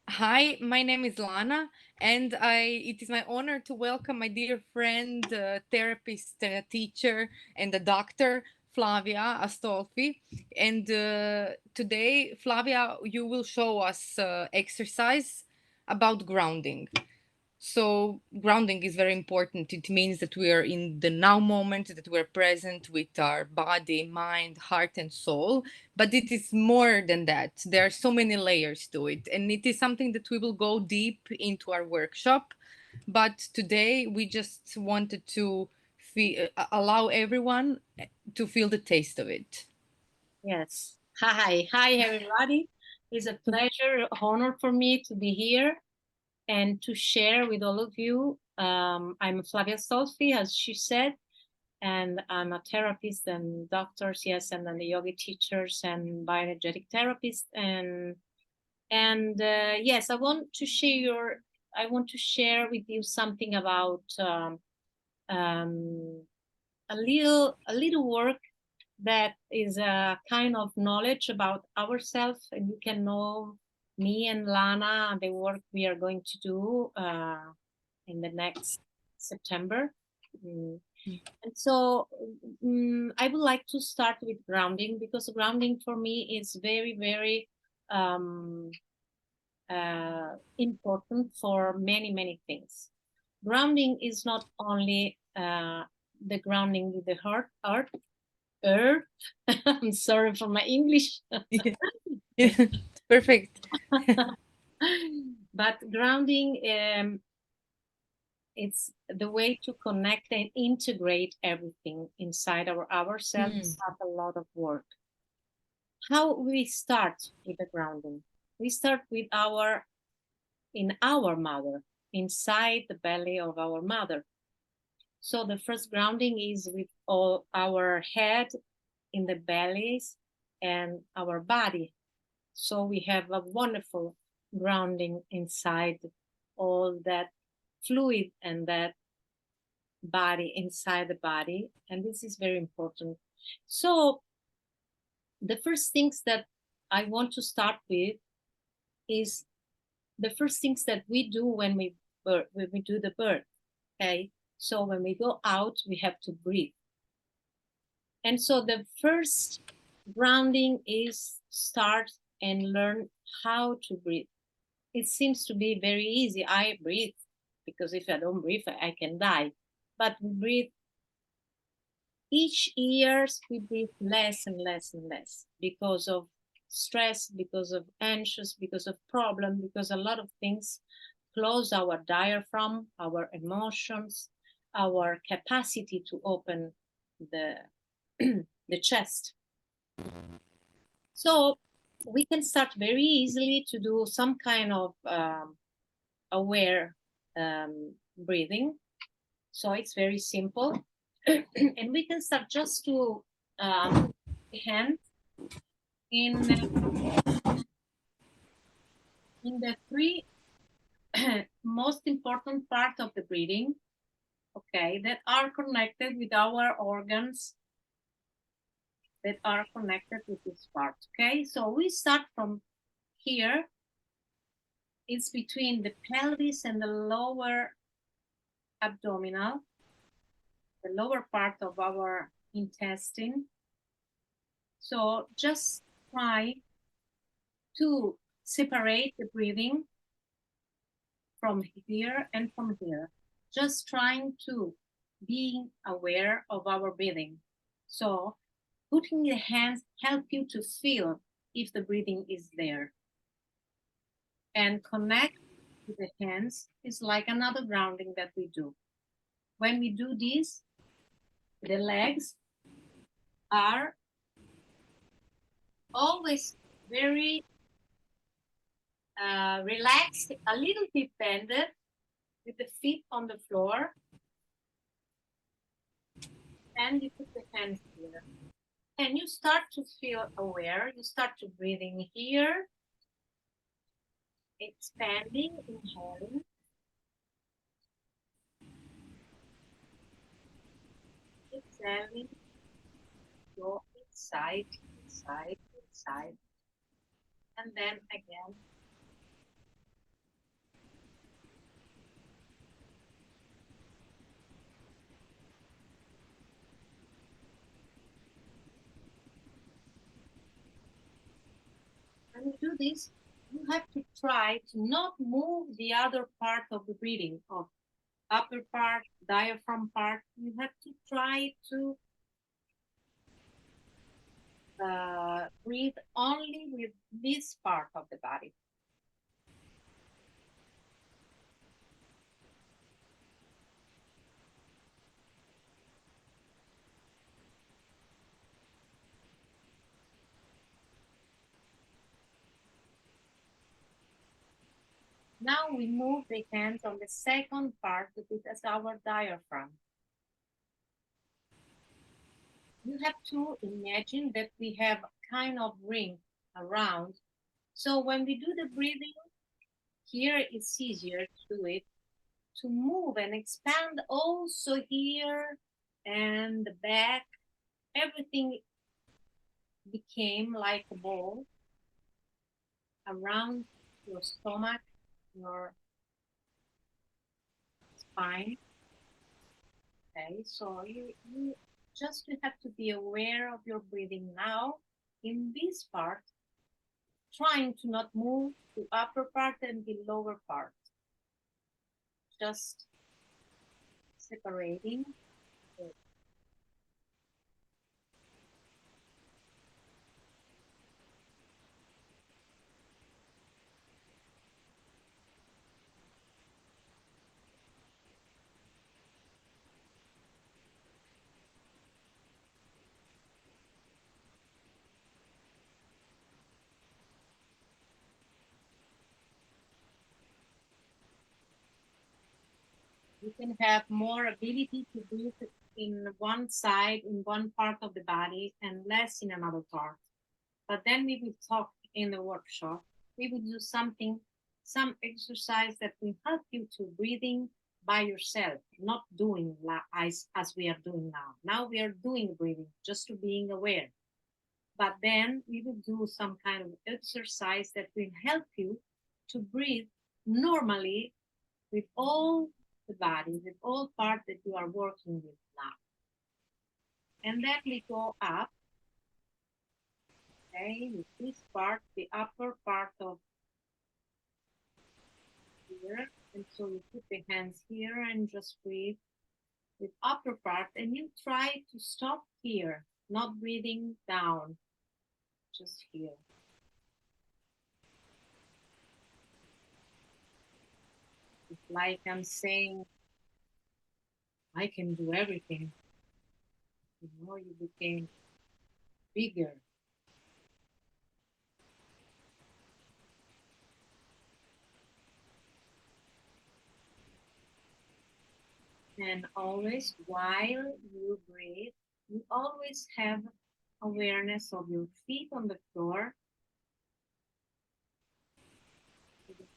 Hi, my name is Lana, and it is my honor to welcome my dear friend, therapist, teacher, and the doctor, Flavia Astolfi. And today, Flavia, you will show us exercise about grounding. So, grounding is very important. It means that we are in the now moment, that we're present with our body, mind, heart, and soul. But it is more than that. There are so many layers to it. And it is something that we will go deep into our workshop. But today, we just wanted to allow everyone to feel the taste of it. Yes. Hi, everybody. It's a pleasure, honor for me to be here and to share with all of you. I'm Flavia Stolfi, as she said, and I'm a therapist and doctors, yes, and then the yoga teachers and bioenergetic therapist, and yes, I want to share with you something about um, a little work that is a kind of knowledge about ourselves, and you can know me and Lana and the work we are going to do in the next September. Mm. And so I would like to start with grounding, because grounding for me is very, very um, important for many, many things. Grounding is not only the grounding with the earth. I'm sorry for my English. Perfect. But grounding, it's the way to connect and integrate everything inside ourselves. Have a lot of work. How we start with the grounding? We start with our mother, inside the belly of our mother. So the first grounding is with all our head in the bellies and our body. So we have a wonderful grounding inside all that fluid and that body inside the body. And this is very important. So the first things that I want to start with is the first things that we do when we do the birth. Okay. So when we go out, we have to breathe. And so the first grounding is start and learn how to breathe. It seems to be very easy. I breathe because if I don't breathe, I can die. But we breathe each years, we breathe less and less and less because of stress, because of anxious, because of problem, because a lot of things close our diaphragm, our emotions, our capacity to open the the chest. So we can start very easily to do some kind of aware breathing. So it's very simple. And we can start just to hand in the three most important part of the breathing, okay, that are connected with our organs, that are connected with this part. Okay, so we start from here. It's between the pelvis and the lower abdominal, the lower part of our intestine. So just try to separate the breathing from here and from here. Just trying to be aware of our breathing. So putting the hands help you to feel if the breathing is there. And connect with the hands is like another grounding that we do. When we do this, the legs are always very relaxed, a little bit bended, with the feet on the floor, and you put the hands here. And you start to feel aware. You start to breathing here, expanding, inhaling, exhaling, go inside, inside, inside, and then again this, you have to try to not move the other part of the breathing, of upper part, diaphragm part. You have to try to breathe only with this part of the body. Now we move the hands on the second part, which is our diaphragm. You have to imagine that we have a kind of ring around. So when we do the breathing, here it's easier to do it, to move and expand also here and the back. Everything became like a ball around your stomach, your spine. Okay, so you just have to be aware of your breathing now in this part, trying to not move the upper part and the lower part. Just separating. You can have more ability to breathe in one side, in one part of the body, and less in another part. But then we will talk in the workshop. We will do something, some exercise that will help you to breathing by yourself, not doing as we are doing now. Now we are doing breathing, just to being aware. But then we will do some kind of exercise that will help you to breathe normally with all the body, with all parts that you are working with now. And then we go up, okay, with this part, the upper part of here. And so you put the hands here and just breathe with upper part, and you try to stop here, not breathing down, just here. It's like I'm saying, I can do everything. You know, you became bigger. And always, while you breathe, you always have awareness of your feet on the floor.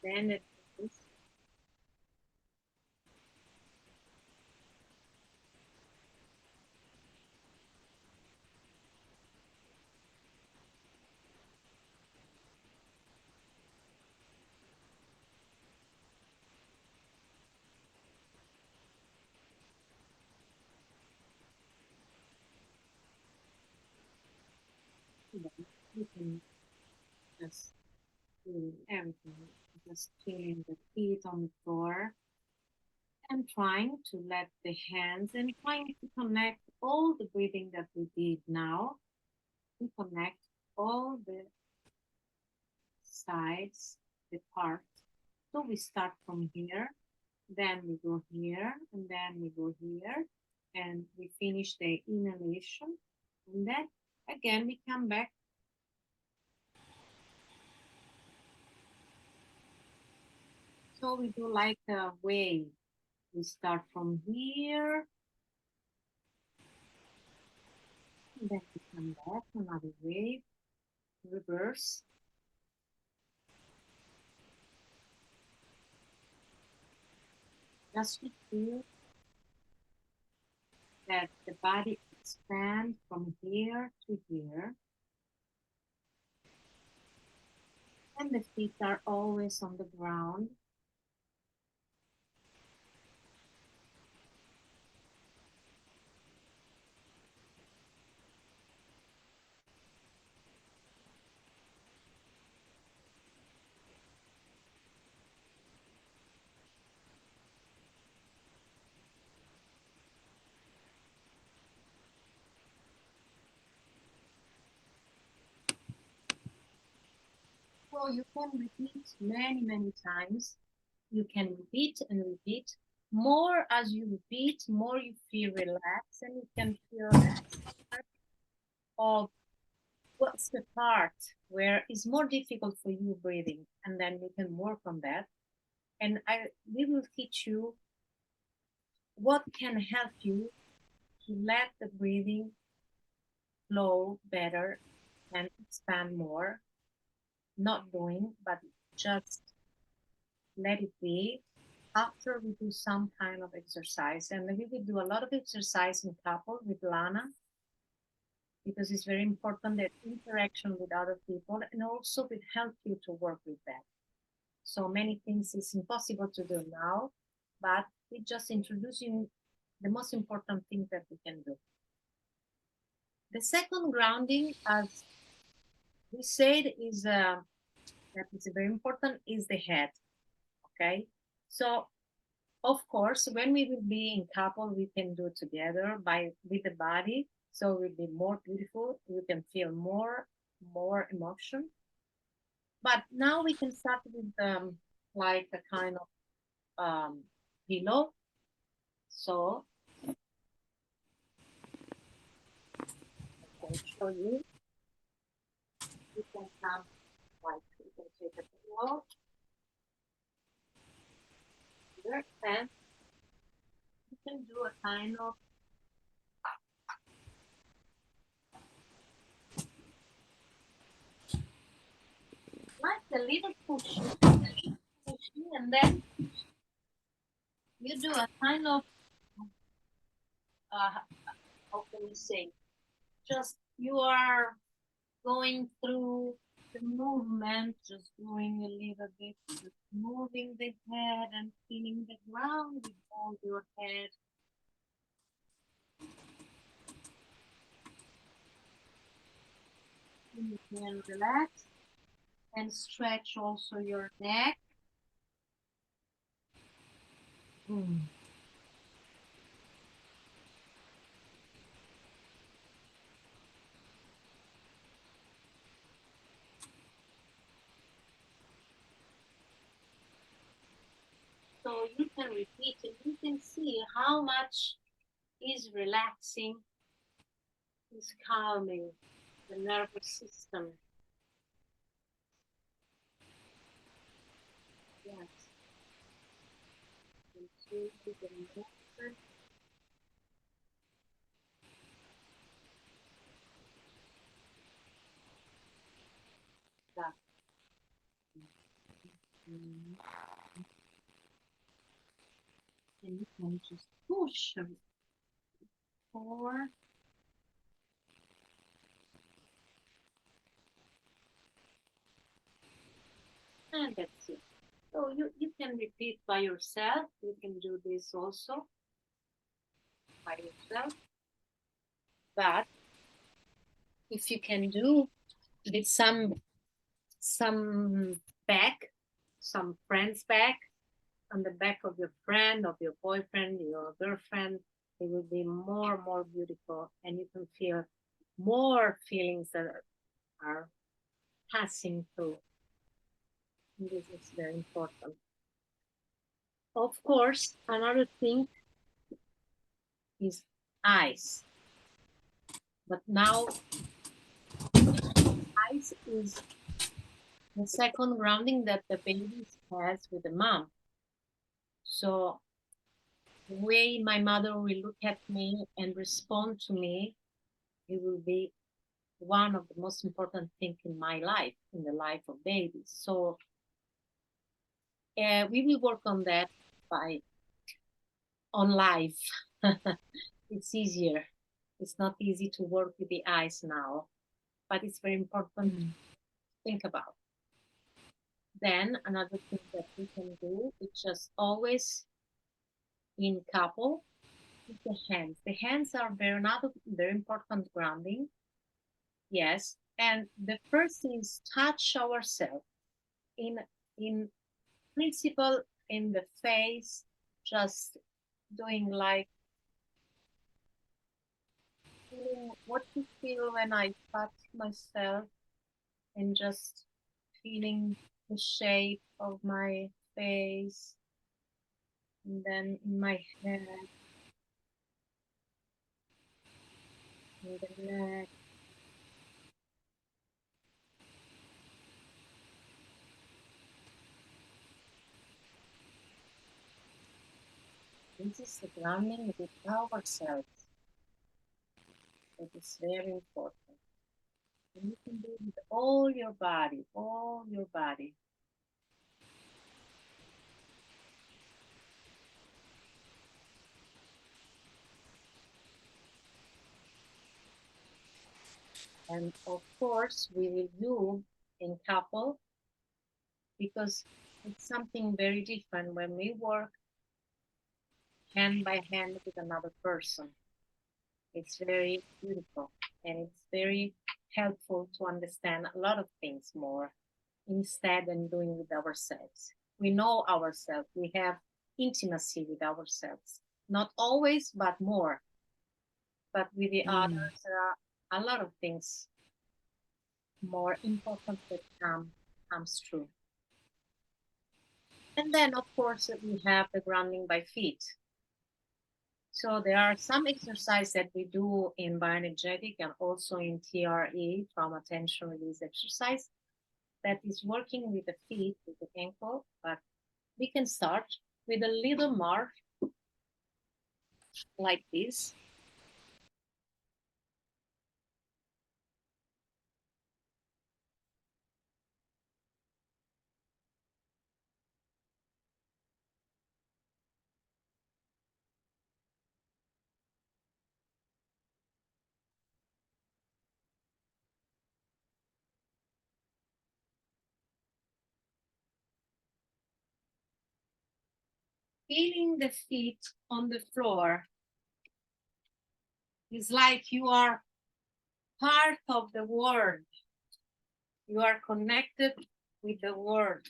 Then it is. You can just do everything, just feeling the feet on the floor and trying to let the hands and trying to connect all the breathing that we did now. We connect all the sides, the parts. So we start from here, then we go here, and then we go here, and we finish the inhalation, and then again we come back. So we do like a wave. We start from here, and then we come back, another wave, reverse. Just to feel that the body expands from here to here. And the feet are always on the ground. So you can repeat many, many times. You can repeat and repeat. More as you repeat, more you feel relaxed, and you can feel of what's the part where it's more difficult for you breathing, and then you can work on that. And we will teach you what can help you to let the breathing flow better and expand more, not doing, but just let it be after we do some kind of exercise. And we will do a lot of exercise in couple with Lana, because it's very important that interaction with other people, and also will help you to work with that. So many things is impossible to do now, but we just introducing the most important thing that we can do. The second grounding, as we said, is that is very important, is the head. Okay, so of course, when we will be in couple, we can do together with the body, so it will be more beautiful. You can feel more emotion. But now we can start with like a kind of pillow. So I can show you. You can have like you can take a pillow here, and you can do a kind of like a little pushing, and then you do a kind of how can we say? Just you are going through the movement, just going a little bit, just moving the head and feeling the ground with all your head. You can relax and stretch also your neck. So you can repeat and you can see how much is relaxing, is calming the nervous system. Yes. And see the movement. That. And you can just push forward. And that's it. So you can repeat by yourself. You can do this also by yourself. But if you can do with some back, some friend's back, on the back of your friend, of your boyfriend, your girlfriend, it will be more beautiful, and you can feel more feelings that are passing through. And this is very important. Of course, another thing is eyes. But now eyes is the second grounding that the baby has with the mom. So the way my mother will look at me and respond to me, it will be one of the most important things in my life, in the life of babies. So we will work on that on live. It's easier. It's not easy to work with the eyes now, but it's very important to think about. Then another thing that we can do is just always in couple with the hands. The hands are another very important grounding. Yes. And the first is touch ourselves in principle in the face, just doing like feeling what you feel when I touch myself, and just feeling the shape of my face, and then in my head, in the neck. This is the grounding with ourselves. It is very important. And you can do it with all your body, all your body. And of course, we will do in couple because it's something very different when we work hand by hand with another person. It's very beautiful and it's very helpful to understand a lot of things more instead than doing with ourselves. We know ourselves, we have intimacy with ourselves. Not always, but more. But with the others, there are a lot of things more important that comes true. And then, of course, we have the grounding by feet. So there are some exercises that we do in bioenergetic and also in TRE, trauma tension release exercise, that is working with the feet, with the ankle. But we can start with a little mark like this. Feeling the feet on the floor is like you are part of the world. You are connected with the world.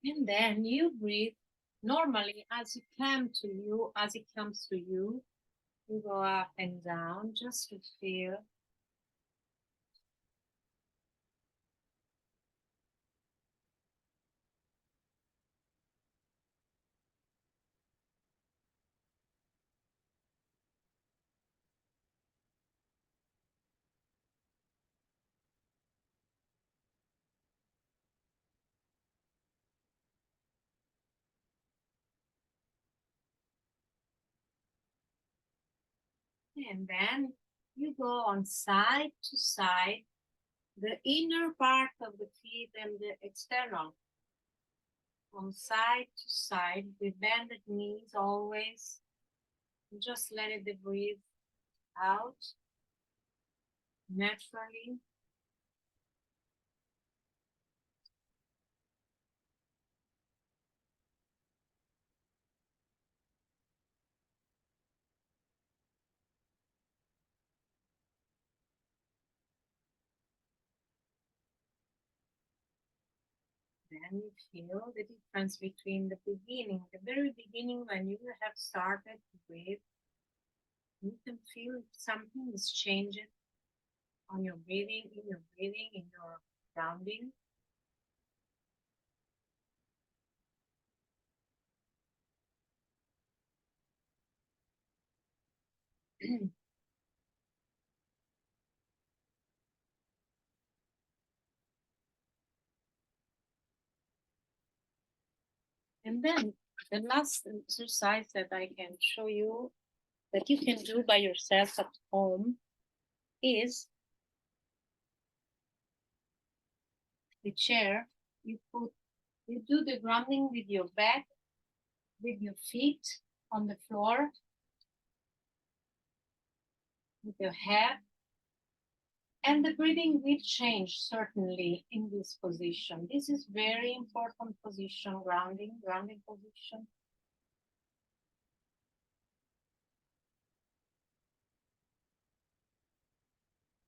And then you breathe normally as it comes to you, you go up and down just to feel. And then you go on side to side, the inner part of the feet and the external. On side to side, with bended knees always. Just let it breathe out naturally. Then you feel the difference between the beginning, the very beginning when you have started to breathe. You can feel if something is changing on your breathing, in your grounding. And then the last exercise that I can show you that you can do by yourself at home is the chair. You do the grounding with your back, with your feet on the floor, with your head. And the breathing will change certainly in this position. This is very important position, grounding position.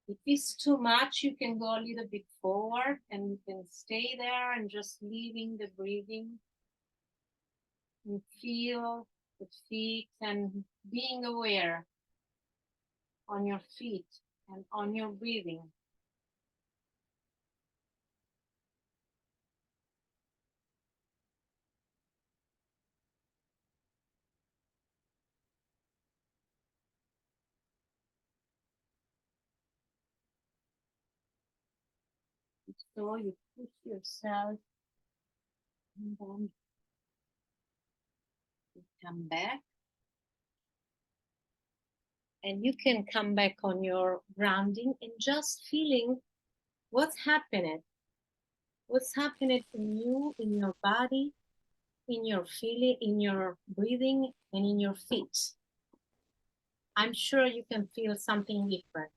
If it's too much, you can go a little bit forward and you can stay there and just leaving the breathing and feel the feet and being aware on your feet and on your breathing. So you push yourself and then you come back. And you can come back on your grounding and just feeling what's happening. What's happening in you, in your body, in your feeling, in your breathing, and in your feet. I'm sure you can feel something different.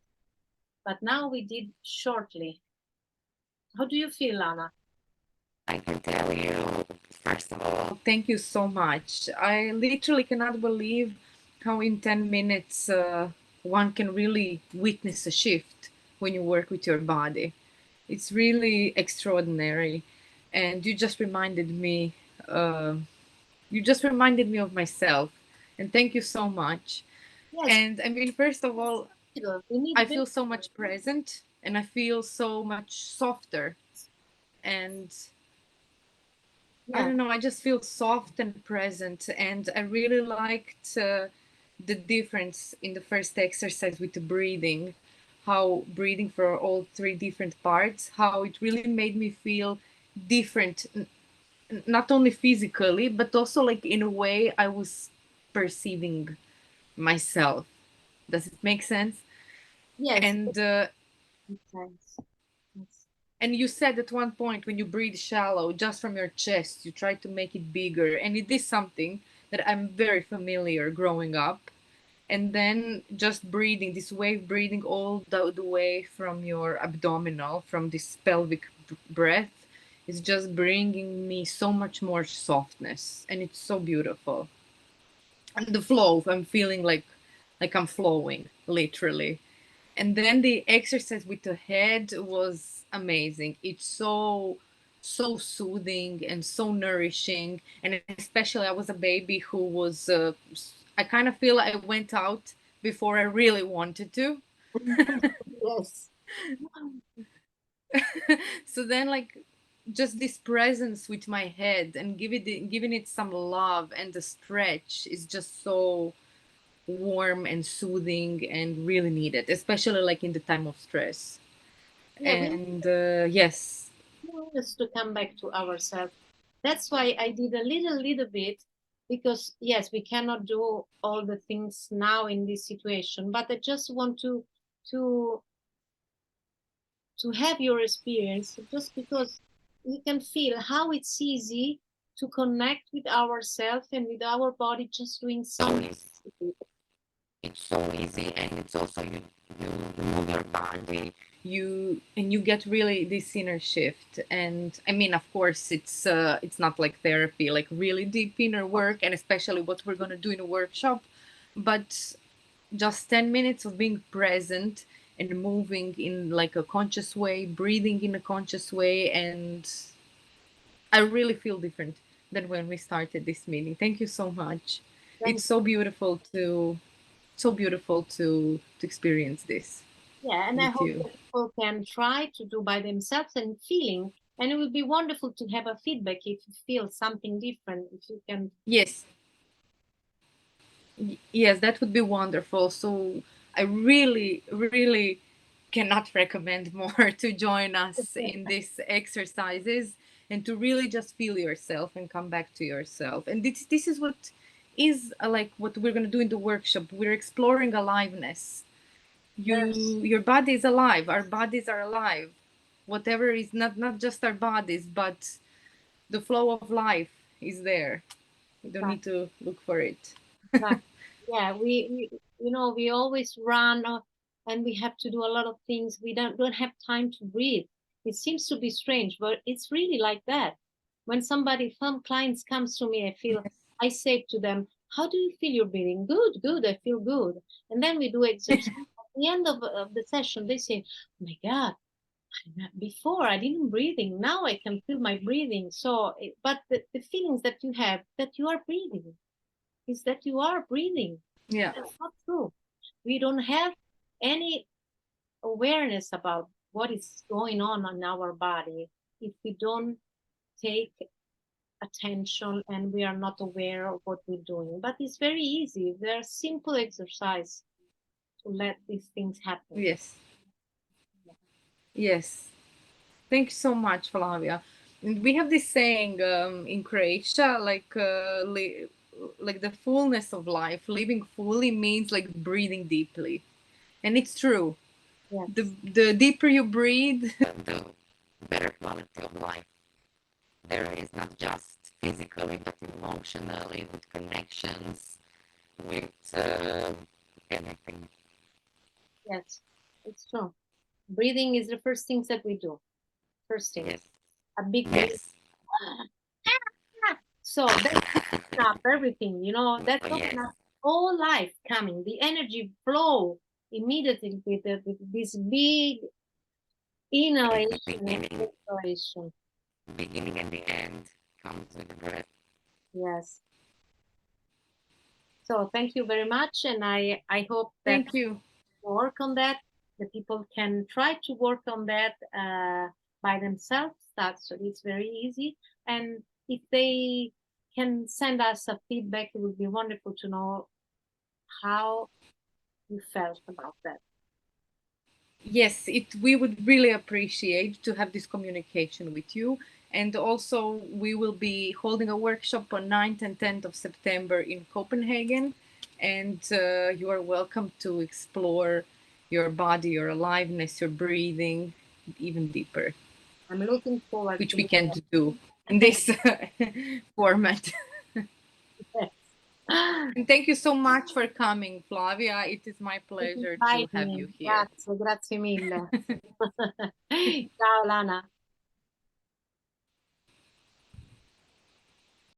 But now we did shortly. How do you feel, Lana? I can tell you, first of all, thank you so much. I literally cannot believe how in 10 minutes one can really witness a shift when you work with your body. It's really extraordinary. And uh, you just reminded me of myself. And thank you so much. Yes, And I mean, first of all, we need I very, feel so much present and I feel so much softer. And I yeah, don't know, I just feel soft and present. And I really liked the difference in the first exercise with the breathing, how breathing for all three different parts, how it really made me feel different, not only physically, but also like in a way I was perceiving myself. Does it make sense? yes, it And makes sense. Yes. and you said at one point when you breathe shallow, just from your chest, you try to make it bigger. And it is something that I'm very familiar growing up. And then just breathing, this wave breathing all the way from your abdominal, from this pelvic breath, is just bringing me so much more softness. And it's so beautiful. And the flow, I'm feeling like I'm flowing, literally. And then the exercise with the head was amazing. It's so soothing and so nourishing. And especially I was a baby who was I kind of feel I went out before I really wanted to. Yes. So then like just this presence with my head and giving it some love, and the stretch is just so warm and soothing and really needed, especially like in the time of stress. Yeah, we And yes, want us to come back to ourselves. That's why I did a little bit, because yes, we cannot do all the things now in this situation, but I just want to to have your experience, just because we can feel how it's easy to connect with ourselves and with our body, just doing something. it's so easy, and it's also you move your body, you get really this inner shift. And I mean, of course, it's not like therapy, like really deep inner work, and especially what we're going to do in a workshop, but just 10 minutes of being present and moving in like a conscious way, breathing in a conscious way, and I really feel different than when we started this meeting. Thank you so much. It's Thank so beautiful to experience this Yeah, and I with hope you. that people can try to do by themselves and feeling. And it would be wonderful to have a feedback if you feel something different. If you can, Yes, yes, that would be wonderful. So I really cannot recommend more to join us in these exercises and to really just feel yourself and come back to yourself. And this is what is like what we're going to do in the workshop. We're exploring aliveness. there's Your body is alive, our bodies are alive, whatever is not just our bodies, but the flow of life is there. We don't that, need to look for it. that, yeah, we always run, and we have to do a lot of things. We don't have time to breathe. It seems to be strange, but it's really like that. When some clients comes to me, I say to them, "How do you feel you're breathing?" Good, good. I feel good. And then we do exercise. the end of the session, they say, "Oh my God, before I didn't breathing. Now I can feel my breathing." So, but the feelings that you have that you are breathing is that you are breathing. Yeah. That's not true. We don't have any awareness about what is going on in our body if we don't take attention and we are not aware of what we're doing. But it's very easy. There are simple exercise to let these things happen. Yes. Yes. Thank you so much, Flavia. And we have this saying in Croatia, like the fullness of life, living fully means like breathing deeply, and it's true. Yes. The deeper you breathe, the better quality of life there is, not just physically, but emotionally, with connections, with everything. Yes, it's true. Breathing is the first things that we do. First thing. Yes. A big Yes. So that's open up everything, you know, that's Oh, open yes. up all life coming, the energy flow immediately with this big inhalation and exhalation. Beginning and the end comes with the breath. Yes. So thank you very much, and I hope that Thank you. work on that. The people can try to work on that by themselves. That's it's very easy, and if they can send us a feedback, it would be wonderful to know how you felt about that. Yes, we would really appreciate to have this communication with you. And also, we will be holding a workshop on 9th and 10th of September in Copenhagen. And you are welcome to explore your body, your aliveness, your breathing even deeper, I'm looking forward which to we that. can't do in this format. Yes. And thank you so much for coming, Flavia. It is my pleasure to Invite have me. you here. Grazie mille. Ciao Lana.